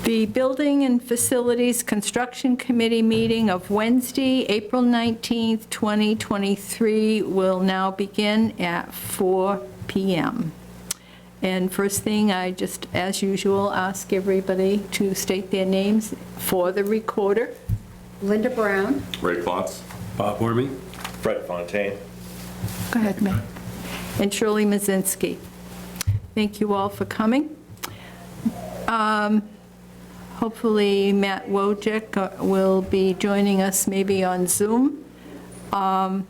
The Building and Facilities Construction Committee meeting of Wednesday, April 19th, 2023 will now begin at 4 p.m. And first thing, I just, as usual, ask everybody to state their names for the recorder. Linda Brown. Ray Klotz. Bob Wormy. Fred Fontaine. Go ahead, Matt. And Shirley Mazinski. Thank you all for coming. Hopefully Matt Wojcik will be joining us maybe on Zoom. Matt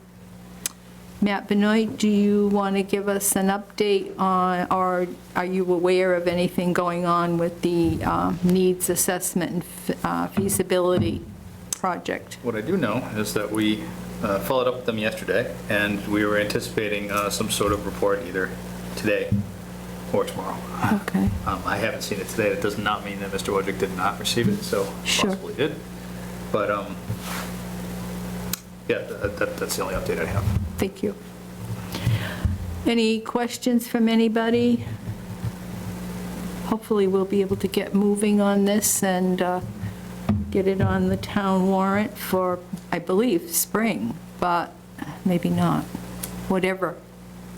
Benoit, do you want to give us an update on, or are you aware of anything going on with the needs assessment and feasibility project? What I do know is that we followed up with them yesterday, and we were anticipating some sort of report either today or tomorrow. Okay. I haven't seen it today. That does not mean that Mr. Wojcik did not receive it, so Sure. possibly did. But yeah, that's the only update I have. Thank you. Any questions from anybody? Hopefully we'll be able to get moving on this and get it on the town warrant for, I believe, spring, but maybe not, whatever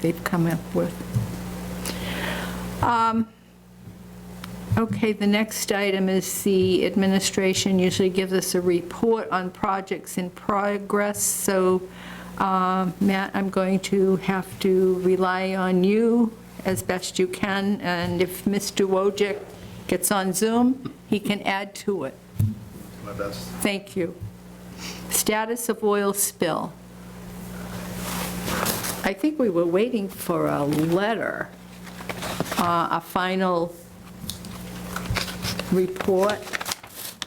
they've come up with. Okay, the next item is the administration usually gives us a report on projects in progress. So, Matt, I'm going to have to rely on you as best you can, and if Mr. Wojcik gets on Zoom, he can add to it. My best. Thank you. Status of oil spill. I think we were waiting for a letter, a final report,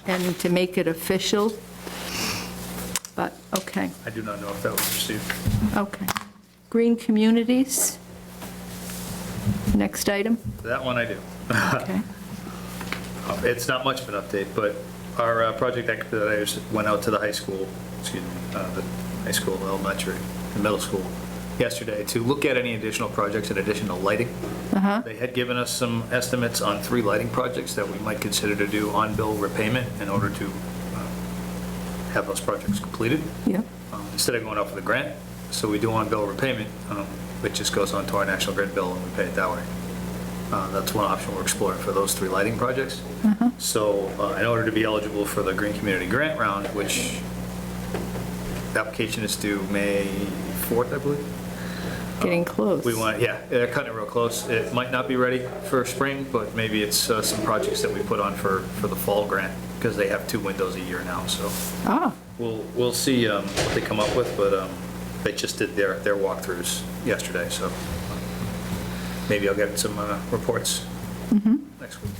and to make it official, but, okay, I do not know if that was received. okay. Green communities, next item, That one I do. okay. It's not much of an update, but our project expediters went out to the high school, excuse me, the high school, elementary, and middle school yesterday to look at any additional projects in addition to lighting. They had given us some estimates on 3 lighting projects that we might consider to do on-bill repayment in order to have those projects completed. Yeah, Instead of going out for the grant, so we do on-bill repayment, it just goes onto our National Grid bill and we pay it that way. That's one option we're exploring for those 3 lighting projects. So in order to be eligible for the Green Community Grant Round, which the application is due May 4th, I believe. getting close. We want, yeah, they're cutting it real close. It might not be ready for spring, but maybe it's some projects that we put on for the fall grant, because they have 2 windows a year now, so Ah, we'll see what they come up with, but they just did their walkthroughs yesterday, so maybe I'll get some reports next week.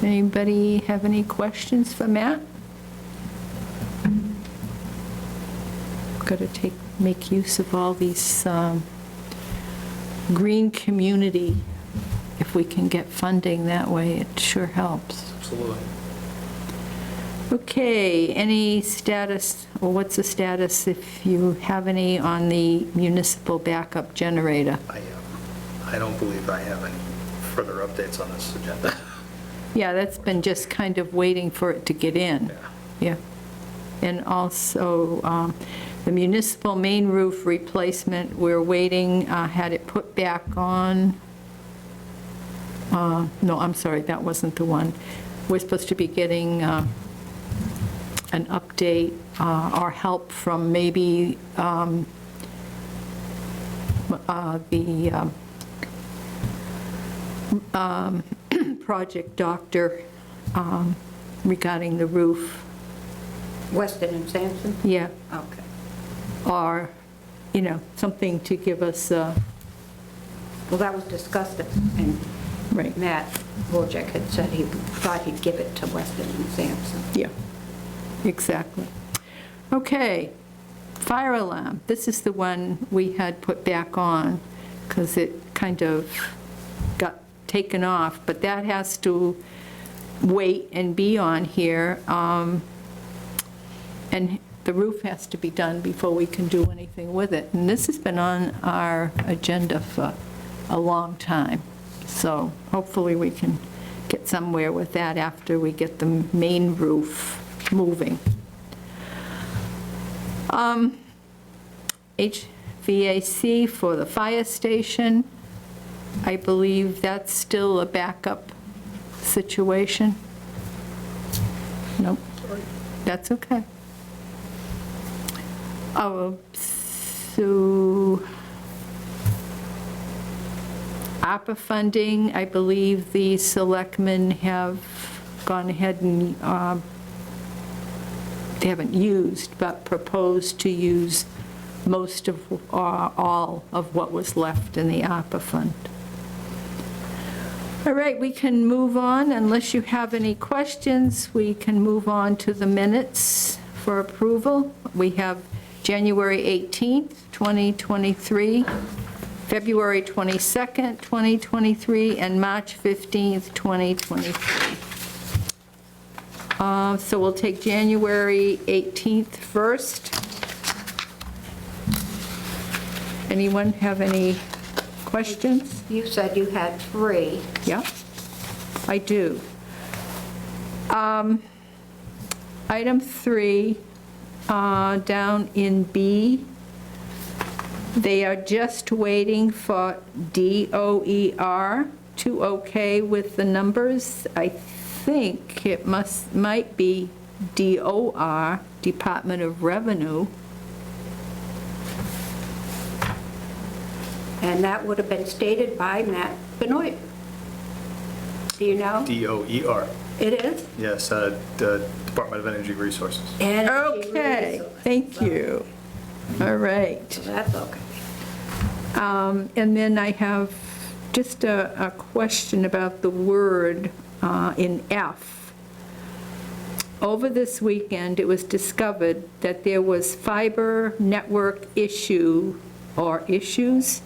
anybody have any questions for Matt? Got to make use of all these green community. If we can get funding that way, it sure helps. Absolutely. Okay, any status, or what's the status, if you have any, on the municipal backup generator? I don't believe I have any further updates on this agenda. Yeah, that's been just kind of waiting for it to get in. Yeah. And also, the municipal main roof replacement, we're waiting, had it put back on. No, I'm sorry, that wasn't the one. We're supposed to be getting an update or help from maybe the project doctor regarding the roof. Weston and Sampson? Yeah, Okay. or, something to give us, Well, that was discussed, and right, Matt Wojcik had said he thought he'd give it to Weston and Sampson. yeah, exactly. Okay, fire alarm. This is the one we had put back on because it kind of got taken off, but that has to wait and be on here. And the roof has to be done before we can do anything with it. And this has been on our agenda for a long time. So hopefully we can get somewhere with that after we get the main roof moving. HVAC for the fire station, I believe that's still a backup situation. Nope, that's okay. Oh, so ARPA funding, I believe the selectmen have gone ahead and, they haven't used, but proposed to use most of, all of what was left in the ARPA fund. All right, we can move on. Unless you have any questions, we can move on to the minutes for approval. We have January 18th, 2023, February 22nd, 2023, and March 15th, 2023. So we'll take January 18th first. Anyone have any questions? You said you had 3. Yeah, I do. Item 3, down in B, they are just waiting for DOER to okay with the numbers. I think it might be DOR, Department of Revenue. And that would have been stated by Matt Benoit. Do you know? DOER. It is? Yes, the Department of Energy Resources. Energy Okay, Resources. thank you. All right. So that's okay. And then I have just a question about the word in F. Over this weekend, it was discovered that there was fiber network issue or issues,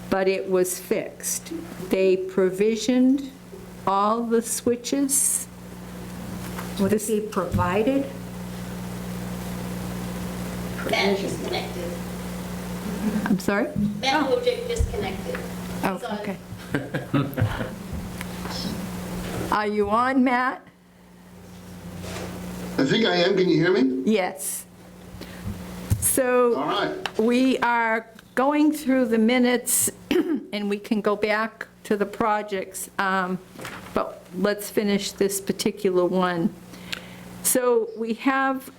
but it was fixed. They provisioned all the switches. Would it be provided? That disconnected. I'm sorry? That project disconnected. Oh, It's on- okay. Are you on, Matt? I think I am. Can you hear me? Yes. So. All right. We are going through the minutes, and we can go back to the projects, but let's finish this particular one. So we have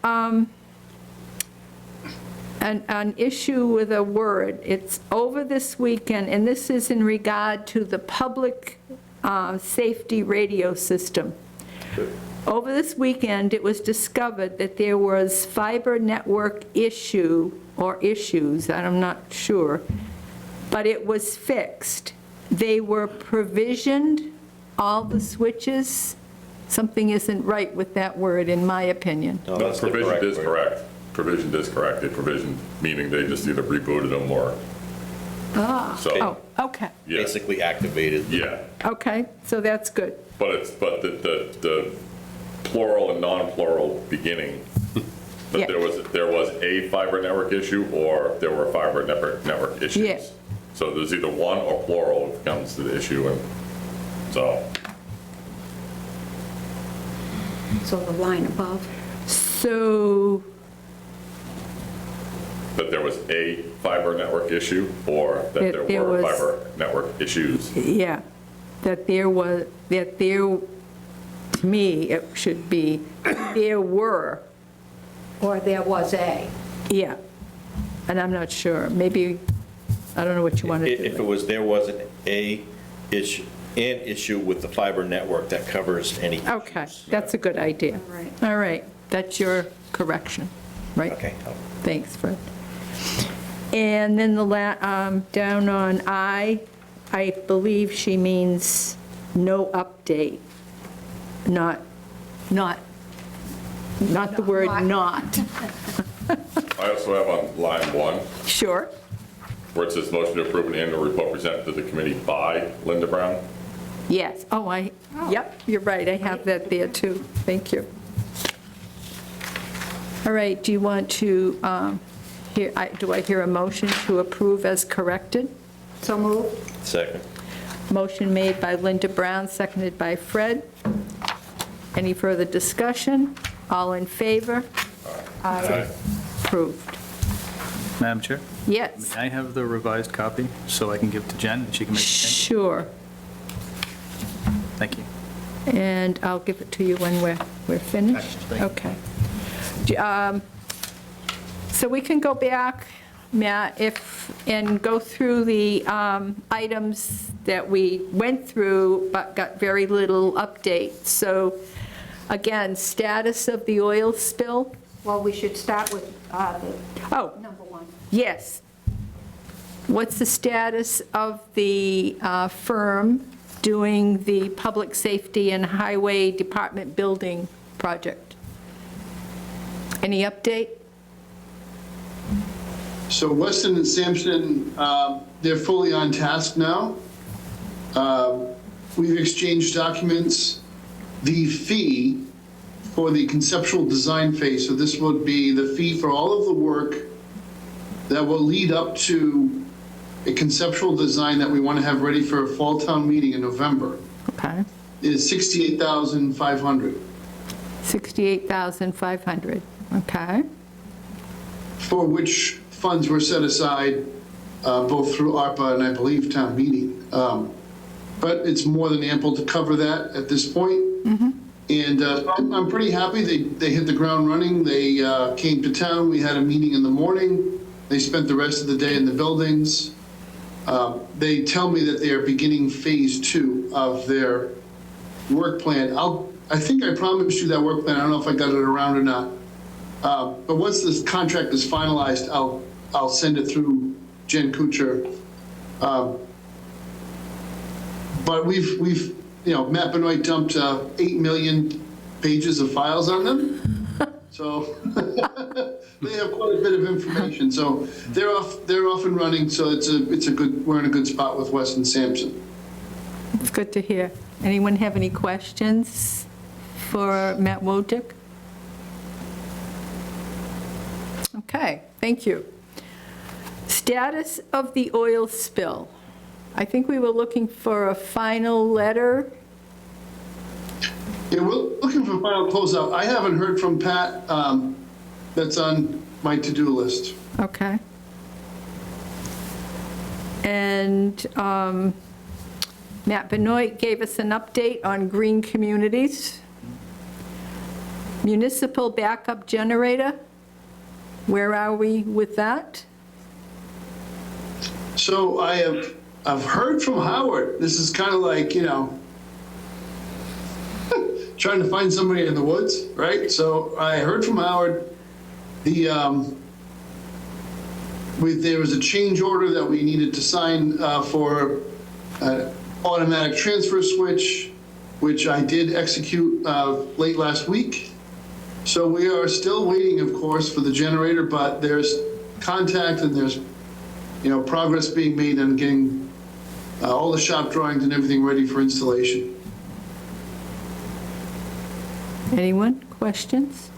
an issue with a word. It's over this weekend, and this is in regard to the public safety radio system. Over this weekend, it was discovered that there was fiber network issue or issues, I'm not sure, but it was fixed. They were provisioned, all the switches. Something isn't right with that word, in my opinion. No, that's the Provision correct is word. correct. Provision is correct. They provisioned, meaning they just either rebooted them or, so, Oh, okay, yeah, Basically activated. yeah. okay, so that's good. But the plural and non-plural beginning, Yeah. that there was a fiber network issue or there were fiber network issues. Yeah. So there's either one or plural when it comes to the issue, and so, So the line above. So, that there was a fiber network issue or that That there there were was- fiber network issues. yeah, to me, it should be, there were, Or there was a. yeah, and I'm not sure, maybe, I don't know what you want to do. If it was, there was an issue with the fiber network that covers any. Okay, issues. that's a good idea. All right. All right, that's your correction, right? Okay. Thanks, Fred. And then down on I believe she means no update, not the word not. I also have on line 1, Sure, where it says motion to approve an annual report presented to the committee by Linda Brown. yes, yep, you're right, I have that there too, thank you. All right, do you want to, do I hear a motion to approve as corrected? So moved. Second. Motion made by Linda Brown, seconded by Fred. Any further discussion? All in favor? Aye. Approved. Madam Chair, Yes, may I have the revised copy so I can give it to Jen and she can make the change? sure. Thank you. And I'll give it to you when we're finished. Excellent, Okay. So we can go back, Matt, and go through the items that we went through but got very little update. So again, status of the oil spill? Well, we should start with the Oh, number one. yes. What's the status of the firm doing the Public Safety and Highway Department building project? Any update? So Weston and Sampson, they're fully on task now. We've exchanged documents. The fee for the conceptual design phase, so this would be the fee for all of the work that will lead up to a conceptual design that we want to have ready for a fall town meeting in November, Okay. is $68,500. $68,500, okay. For which funds were set aside both through ARPA and I believe town meeting. But it's more than ample to cover that at this point. And I'm pretty happy. They hit the ground running. They came to town. We had a meeting in the morning. They spent the rest of the day in the buildings. They tell me that they are beginning phase 2 of their work plan. I think I promised you that work plan. I don't know if I got it around or not. But once this contract is finalized, I'll send it through Jen Kuchar. But we've Matt Benoit dumped 8 million pages of files on them. So they have quite a bit of information. So they're off and running. So we're in a good spot with Weston Sampson. It's good to hear. Anyone have any questions for Matt Wojcik? Okay, thank you. Status of the oil spill. I think we were looking for a final letter. Yeah, we're looking for final closeout. I haven't heard from Pat. That's on my to-do list. Okay. And Matt Benoit gave us an update on green communities. Municipal backup generator, where are we with that? So I've heard from Howard. This is kind of like, trying to find somebody in the woods, right? So I heard from Howard, there was a change order that we needed to sign for an automatic transfer switch, which I did execute late last week. So we are still waiting, of course, for the generator, but there's contact and there's progress being made on getting all the shop drawings and everything ready for installation. Anyone? Questions?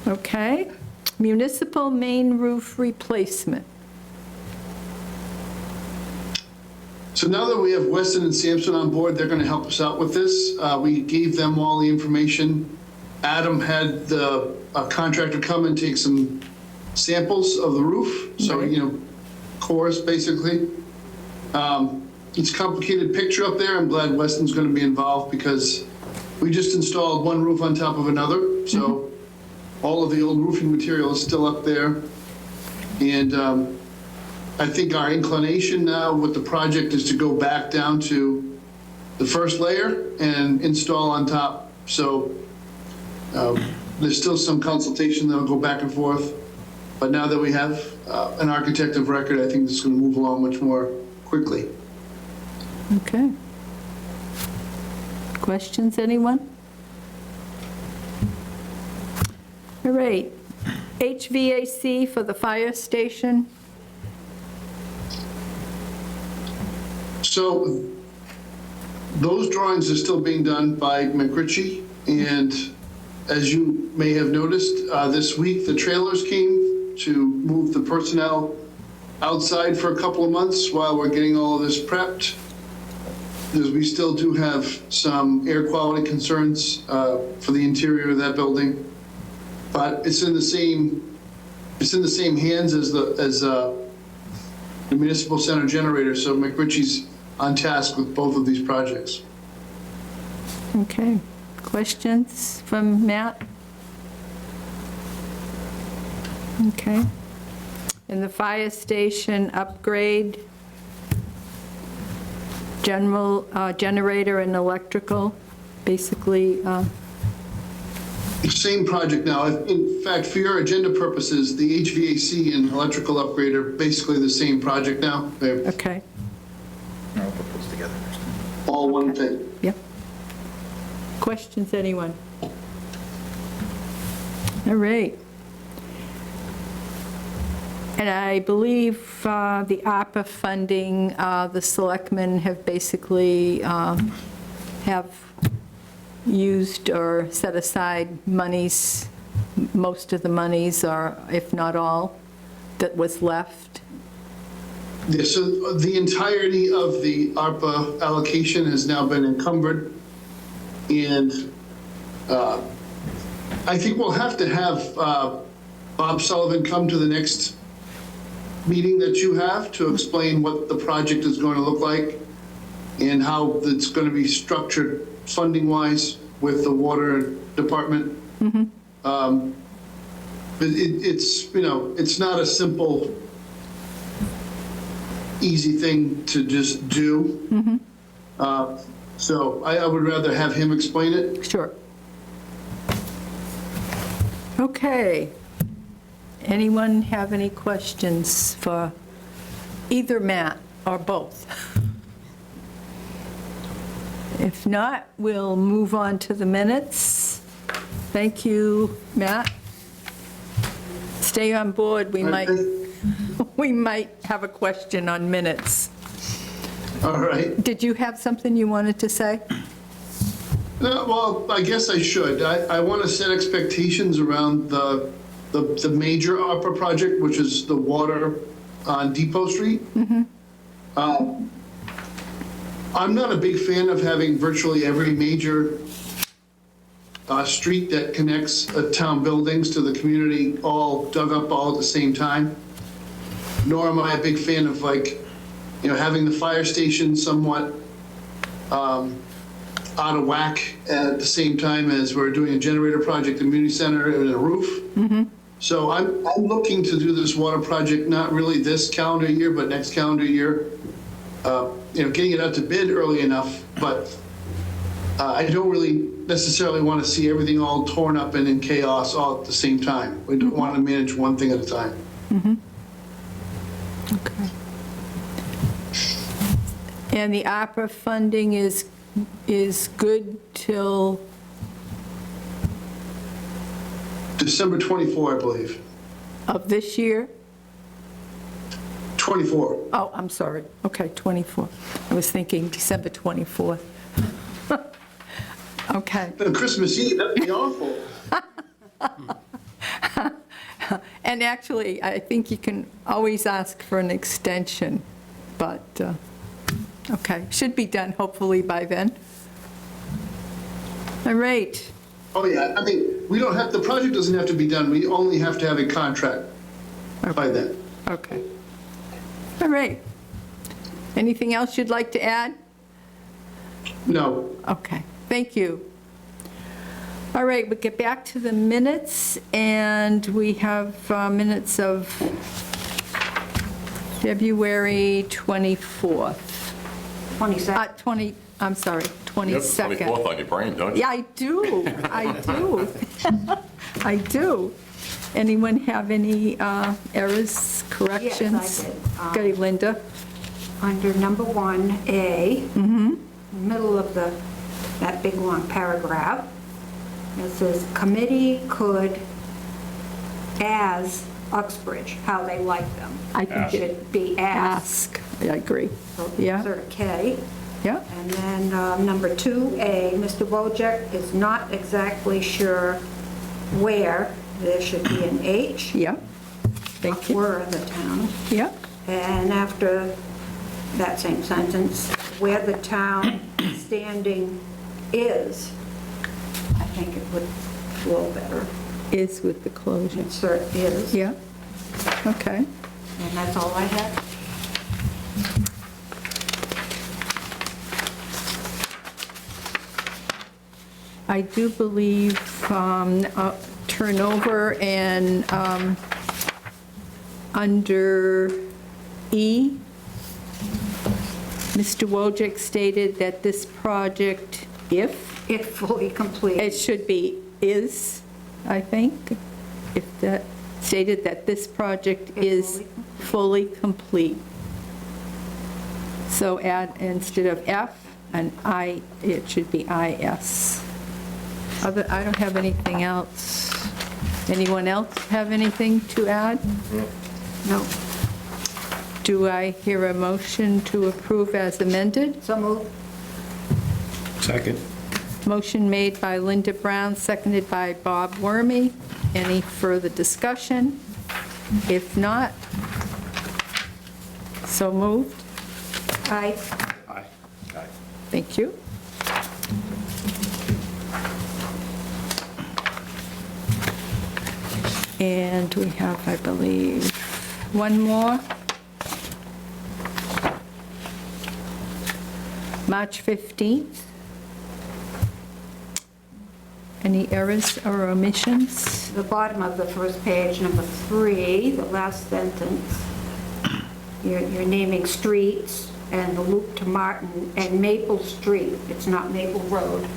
Okay. Municipal main roof replacement. So now that we have Weston and Sampson on board, they're going to help us out with this. We gave them all the information. Adam had the contractor come and take some samples of the roof. So, Right. cores basically. It's a complicated picture up there. I'm glad Weston's going to be involved because we just installed one roof on top of another. So all of the old roofing material is still up there. And I think our inclination now with the project is to go back down to the first layer and install on top. So there's still some consultation that'll go back and forth. But now that we have an architect of record, I think this is going to move along much more quickly. Okay. Questions, anyone? All right. HVAC for the fire station. So those drawings are still being done by McRitchie. And as you may have noticed, this week, the trailers came to move the personnel outside for a couple of months while we're getting all of this prepped. Because we still do have some air quality concerns for the interior of that building. But it's in the same hands as the municipal center generator, so McRitchie's on task with both of these projects. Okay. Questions from Matt? Okay. And the fire station upgrade, general generator and electrical, basically, Same project now. In fact, for your agenda purposes, the HVAC and electrical upgrade are basically the same project now. They're okay, I'll put those together. all one thing. yep. Questions, anyone? All right. And I believe the ARPA funding, the selectmen have basically have used or set aside monies, most of the monies, or if not all, that was left. Yeah, so the entirety of the ARPA allocation has now been encumbered. And I think we'll have to have Bob Sullivan come to the next meeting that you have to explain what the project is going to look like and how it's going to be structured funding-wise with the water department. But it's, you know, it's not a simple, easy thing to just do. So I would rather have him explain it. Sure. Okay. Anyone have any questions for either Matt or both? If not, we'll move on to the minutes. Thank you, Matt. Stay on board, we might have a question on minutes. All right. Did you have something you wanted to say? Well, I guess I should. I want to set expectations around the major ARPA project, which is the water on Depot Street. I'm not a big fan of having virtually every major street that connects town buildings to the community all dug up all at the same time. Nor am I a big fan of, like, you know, having the fire station somewhat out of whack at the same time as we're doing a generator project, a community center, and a roof. So I'm looking to do this water project, not really this calendar year, but next calendar year. You know, getting it out to bid early enough, but I don't really necessarily want to see everything all torn up and in chaos all at the same time. We don't want to manage one thing at a time. Okay. And the ARPA funding is good till, December 24, I believe. of this year? 24. Oh, I'm sorry. Okay, 24. I was thinking December 24th. Okay. Christmas Eve, that'd be awful. And actually, I think you can always ask for an extension, but, okay, should be done hopefully by then. All right. Oh, yeah, I mean, we don't have, the project doesn't have to be done, we only have to have a contract by then. Okay. All right. Anything else you'd like to add? No. Okay, thank you. All right, we get back to the minutes, and we have minutes of February 24th. 22nd. I'm sorry, You have 22nd. 24th on your brain, don't you? Yeah, I do. I do. Anyone have any errors, corrections? did. Okay, Linda. Under number 1A, middle of that big long paragraph, it says, "Committee could, as Uxbridge," how they like them. I think It should be as. Ask, I agree. So Yeah. insert a K. Yeah, And then number 2A, Mr. Wojcik is not exactly sure where there should be an H. yeah. Thank you. Were the town. Yeah, And after that same sentence, where the town standing is, I think it would flow better. Is with the closure. Insert is. Yeah, okay. And that's all I have. I do believe turnover and under E, Mr. Wojcik stated that this project, if, If fully complete. it should be is, I think, if that, stated that this project is fully complete. So add, instead of F and I, it should be IS. I don't have anything else. Anyone else have anything to add? No. Do I hear a motion to approve as amended? So moved. Second. Motion made by Linda Brown, seconded by Bob Wormy. Any further discussion? If not, so moved. Aye. Aye. Thank you. And we have, I believe, one more. March 15th. Any errors or omissions? The bottom of the first page, number 3, the last sentence, you're naming streets and the loop to Martin and Maple Street. It's not Maple Road.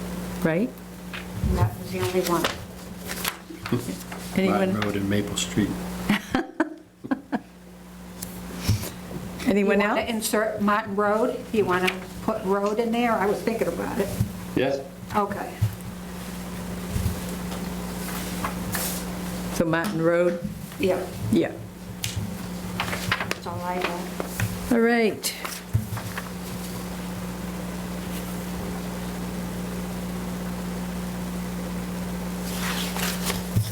Right? And that was the only one. Anyone, Martin Road and Maple Street. anyone You want else? to insert Martin Road? You want to put road in there? I was thinking about it. Yes. Okay. So Martin Road? Yeah, Yeah. that's all I have. All right.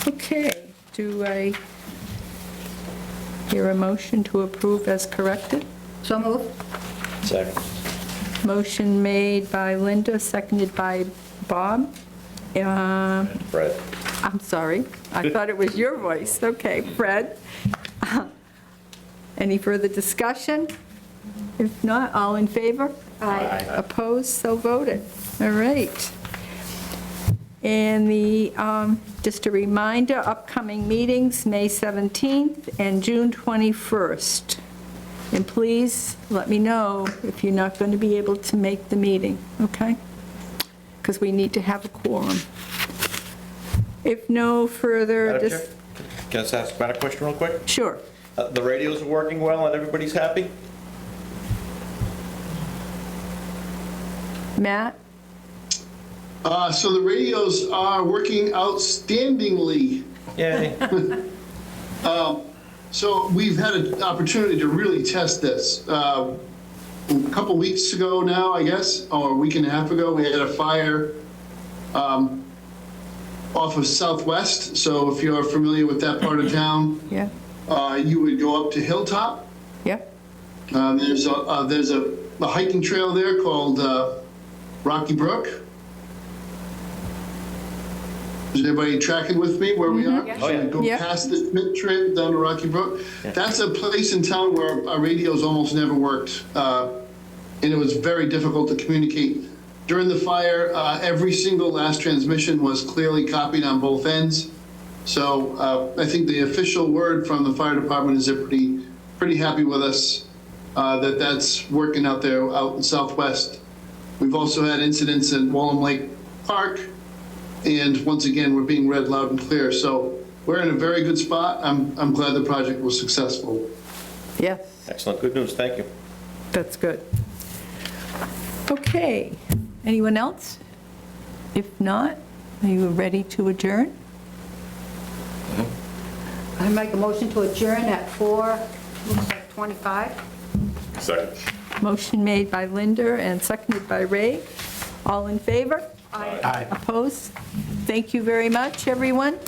Okay, do I hear a motion to approve as corrected? So moved. Second. Motion made by Linda, seconded by Bob. Fred. I'm sorry, I thought it was your voice. Okay, Fred. Any further discussion? If not, all in favor? Aye. Opposed, so voted. All right. And just a reminder, upcoming meetings, May 17th and June 21st. And please let me know if you're not going to be able to make the meeting, okay? Because we need to have a quorum. If no further, Madam Chair, can I just ask Matt a question real quick? Sure. The radios are working well and everybody's happy? Matt? So the radios are working outstandingly. Yay. So we've had an opportunity to really test this. A couple weeks ago now, I guess, or a week and a half ago, we had a fire off of Southwest. So if you're familiar with that part of town, Yeah, you would go up to Hilltop. yeah, There's a hiking trail there called Rocky Brook. Is anybody tracking with me where we are? Yeah. Oh, yeah. So we go Yeah. past the Schmidt Trail down to Rocky Brook. That's a place in town where our radios almost never worked. And it was very difficult to communicate. During the fire, every single last transmission was clearly copied on both ends. So I think the official word from the fire department is they're pretty happy with us, that that's working out there out in Southwest. We've also had incidents in Wallam Lake Park, and once again, we're being read loud and clear. So we're in a very good spot. I'm glad the project was successful. yes, Excellent, good news, thank you. that's good. Okay, anyone else? If not, are you ready to adjourn? I make a motion to adjourn at 4:25. Second. Motion made by Linda and seconded by Ray. All in favor? Aye. Aye. Opposed? Thank you very much, everyone.